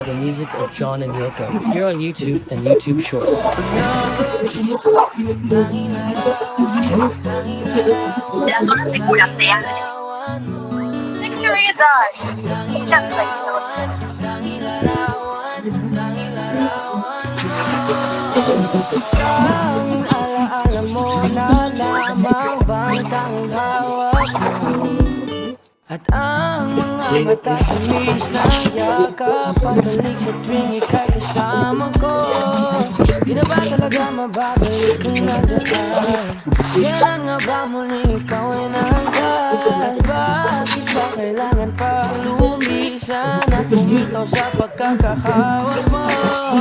The music of John and Yoko here on YouTube and YouTube Shorts. Victory is ours. Siyempre, Tanging alaala mo na lamang bang tanging hawak ko. At ang mga matatamis na yakap patulig sa tuwing ika'y kasama ko. Di na ba talaga mababalik ang nagaan? Kailan nga ba muli ikaw ay nangkat? At bakit ba kailangan pa lumisan at bumitaw sa pagkakahawak mo?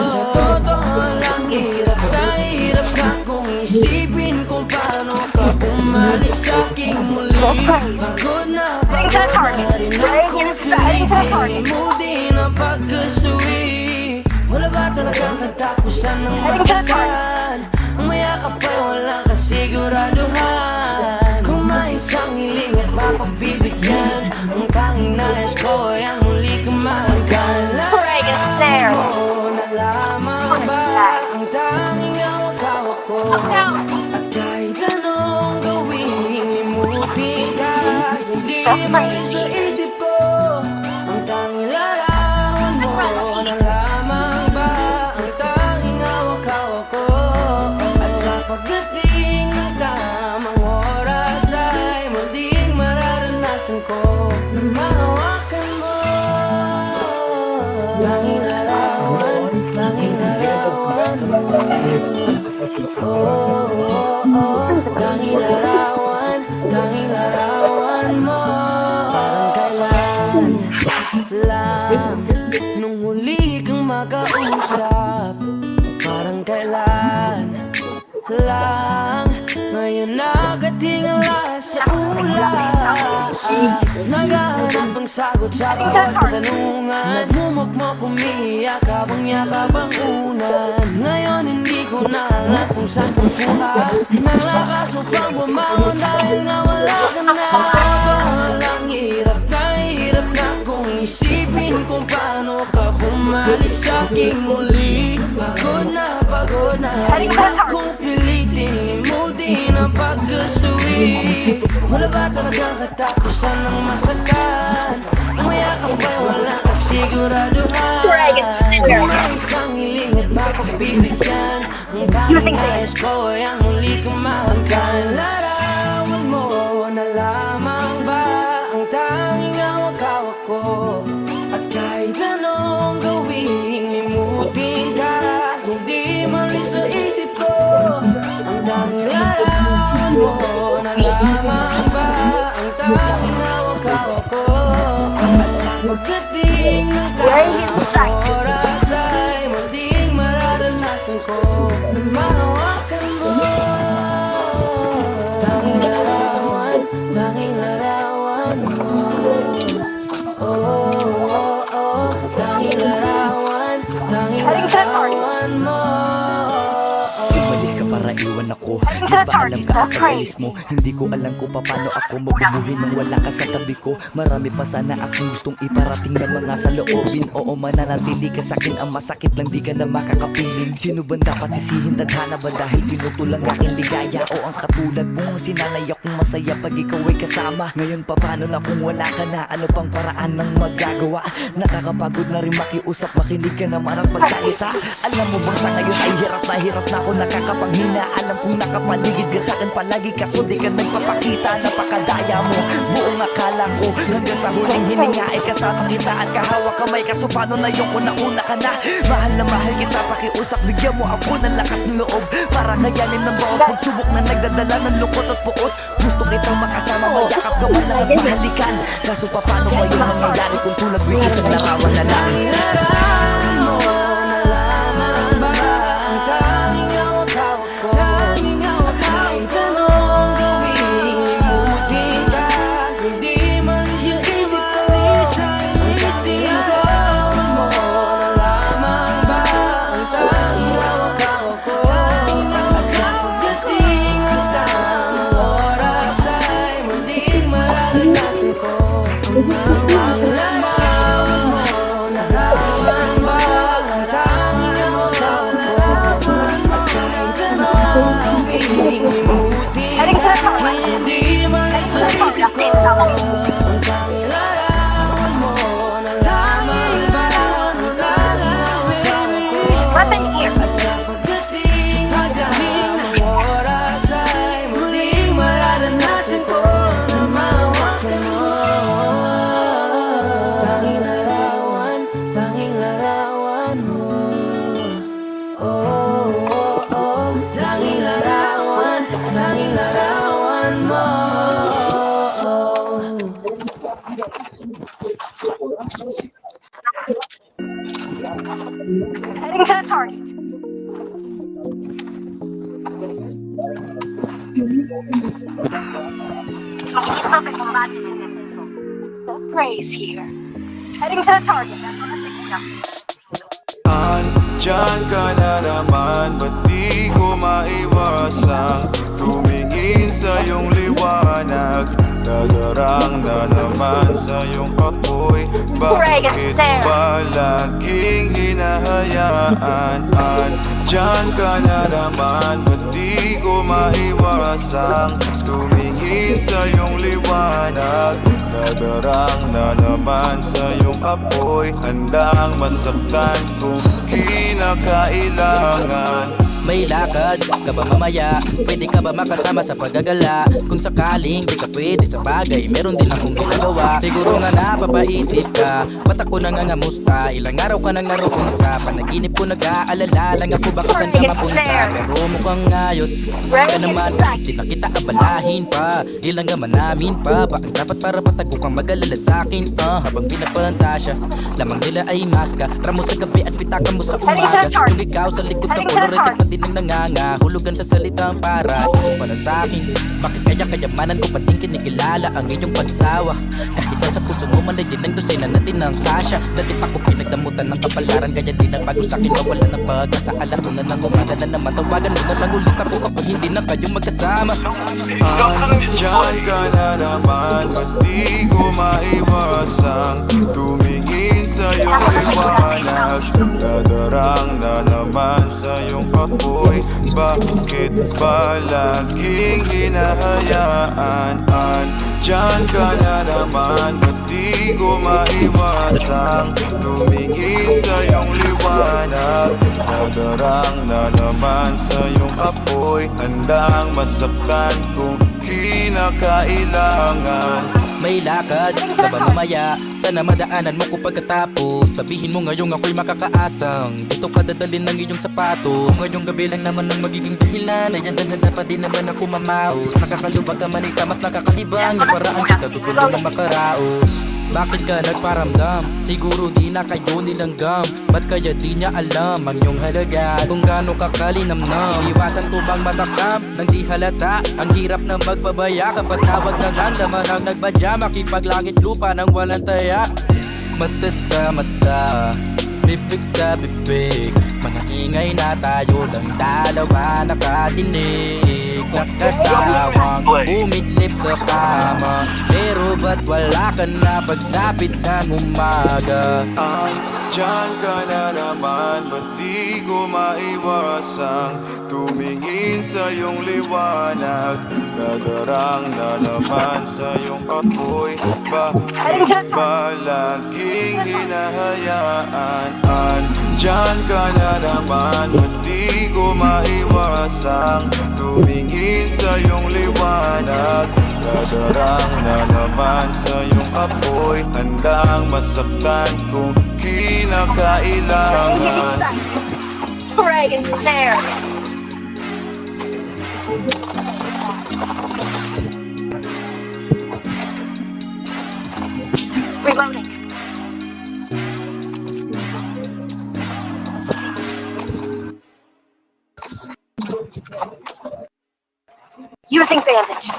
Sa totoo lang hirap na kung isipin kung paano ka bumalik sa aking muli. Pagod na rin akong pilitin mo din ang pagkasuwi. Wala ba talagang katapusan ng masakan? Ang mayakap ay walang kasiguraduhan. Kung may isang hiling at mapagbibigyan, ang tanging nais ko ay ang muli kang mahagkan. Alam mo na lamang ba ang tanging hawak-hawak ko? At kahit anong gawin, limutin ka, hindi may sa isip ko. Ang tanging larawan mo na lamang ba ang tanging hawak-hawak ko? At sa pagdating ng tamang oras ay muling mararanasan ko na mahawakan mo. Tanging larawan mo. Tanging larawan mo. Parang kailan lang nung huli kang makausap. Parang kailan lang ngayon nakatingala sa ulan. Naghahanap ang sagot sa bawat katanungan. Nagmumukmok umiiyak habang yakap ang unan. Ngayon hindi ko na alam kung saan kukuha ng lakas upang bumangon dahil nga wala ka na. Sa totoo lang hirap na kung isipin kung paano ka bumalik sa aking muli. Pagod na rin akong pilitin mo din ang pagkasuwi. Wala ba talagang katapusan ng masakan? Ang mayakap ay walang kasiguraduhan. Kung may isang hiling at mapagbibigyan, ang tanging nais ko ay ang muli kang mahagkan. Larawan mo na lamang ba ang tanging hawak-hawak ko? At kahit anong gawin, limutin ka, hindi mali sa isip ko. Ang tanging larawan mo na lamang ba ang tanging hawak-hawak ko? At sa pagdating ng tamang oras ay muling mararanasan ko na mahawakan mo. Tanging larawan mo. Tanging larawan mo. Umalis ka para iwan ako. Di ba alam ka ang pag-alis mo? Hindi ko alam kung paano ako mabubuhay nang wala ka sa tabi ko. Marami pa sana akong gustong iparating na mga saloobin. Oo, mananatili ka sa'kin, ang masakit lang di ka na makakapiling. Sino ba dapat sisihin? Tadhana ba dahil pinutulang aking ligaya? O ang katulad mo, sinanay akong masaya pag ikaw ay kasama. Ngayon pa paano na kung wala ka na? Ano pang paraan ng magagawa? Nakakapagod na rin makiusap, makinig ka naman at magsalita. Alam mo bang sa ngayon ay hirap na ako nakakapanghina. Alam kong nakapaligid ka sa'kin palagi, kaso di ka nagpapakita. Napakadaya mo, buong akala ko hanggang sa huling hininga ay kasama kita at kahawak kamay. Kaso paano na yung una ka na mahal kita, pakiusap, bigyan mo ako ng lakas ng loob para kayanin ng bawat pagsubok na nagdadala ng lungkot at puot. Gusto kitang makasama, mayakap ka man lang at mahalikan. Kaso paano ba yung mangyayari kung tulad mo isang larawan na lang? Larawan mo na lamang ba ang tanging hawak-hawak ko? Kahit anong gawin, limutin ka, hindi mali sa isip ko. Ang tanging larawan mo na lamang ba ang tanging hawak-hawak ko? At sa pagdating ng tamang oras ay muling mararanasan ko ang larawan mo na lamang. Heading to the target. Praise here. Heading to the target. Andyan ka na naman, ba't di ko maiwasang tumingin sa iyong liwanag? Nadarang na naman sa iyong apoy, bakit ba laging hinahayaan? Andyan ka na naman, ba't di ko maiwasang tumingin sa iyong liwanag? Nadarang na naman sa iyong apoy, handang masaktan kung kinakailangan. May lakad ka ba mamaya? Pwede ka ba makasama sa paggagala? Kung sakaling di ka pwede sa bagay, meron din akong ginagawa. Siguro nga napapaisip ka, ba't ako nangangamusta? Ilang araw ka nang naroon sa panaginip ko, nag-aalala lang ako baka saan ka mapunta. Pero mukhang ayos ka naman, kahit di na kita abalahin pa. Ilang gaman namin pa, ba ang dapat para patago kang mag-alala sa'kin? Habang pinapalanta siya, lamang nila ay maska. Ramo sa gabi at pitakan mo sa umaga. Kung ikaw sa likod ng kolorete pati nang nanganga, hulugan sa salitang para iso para sa'kin. Bakit kaya kayamanan ko pating kinikilala ang iyong pagtawa? Kahit nasa puso mo man ay din ang dosena na din ang kasya. Dati pa ko pinagdamutan ng kapalaran, kaya di na bago sa'kin mawala ng pag-asa. Alam ko na nang umaga na naman, tawagan mo na lang ulit ako kapag hindi na kayo magkasama. Andyan ka na naman, ba't di ko maiwasang tumingin sa iyong liwanag? Nadarang na naman sa iyong apoy, bakit ba laging hinahayaan? Andyan ka na naman, ba't di ko maiwasang tumingin sa iyong liwanag? Nadarang na naman sa iyong apoy, handang masaktan kung kinakailangan. May lakad ka ba mamaya? Sana madaanan mo ko pagkatapos. Sabihin mo ngayong ako'y makakaasang dito ka dadalhin ng iyong sapatos. Ngayong gabi lang naman ang magiging dahilan, ay handa pa din naman ako mamaos. Nakakalubag ka man isa mas nakakalibang, yung paraan kita tutulong na makaraos. Bakit ka nagparamdam? Siguro di na kayo nilanggam. Ba't kaya di niya alam ang iyong halaga? Kung gaano ka kalinamnam, iiwasan ko bang matakam nang di halata? Ang hirap ng magbabaya kapag tawag na lang naman ang nagbadya. Makipaglangit lupa nang walang taya. Mata sa mata, bibig sa bibig, mga ingay na tayo lang dalawa nakadinig. Nakatawang umidlip sa kama, pero ba't wala ka na pagsapit ng umaga? Andyan ka na naman, ba't di ko maiwasang tumingin sa iyong liwanag? Nadarang na naman sa iyong apoy, bakit ba laging hinahayaan? Andyan ka na naman, ba't di ko maiwasang tumingin sa iyong liwanag? Nadarang na naman sa iyong apoy, handang masaktan kung kinakailangan. Pray and snare. Reloading. Using bandage.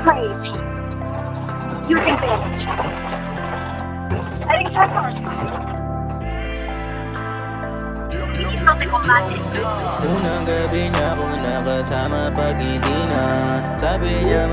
Praise here. Using bandage. Heading to the target. Unang gabi niya ako nakasama pag hindi na sabi niya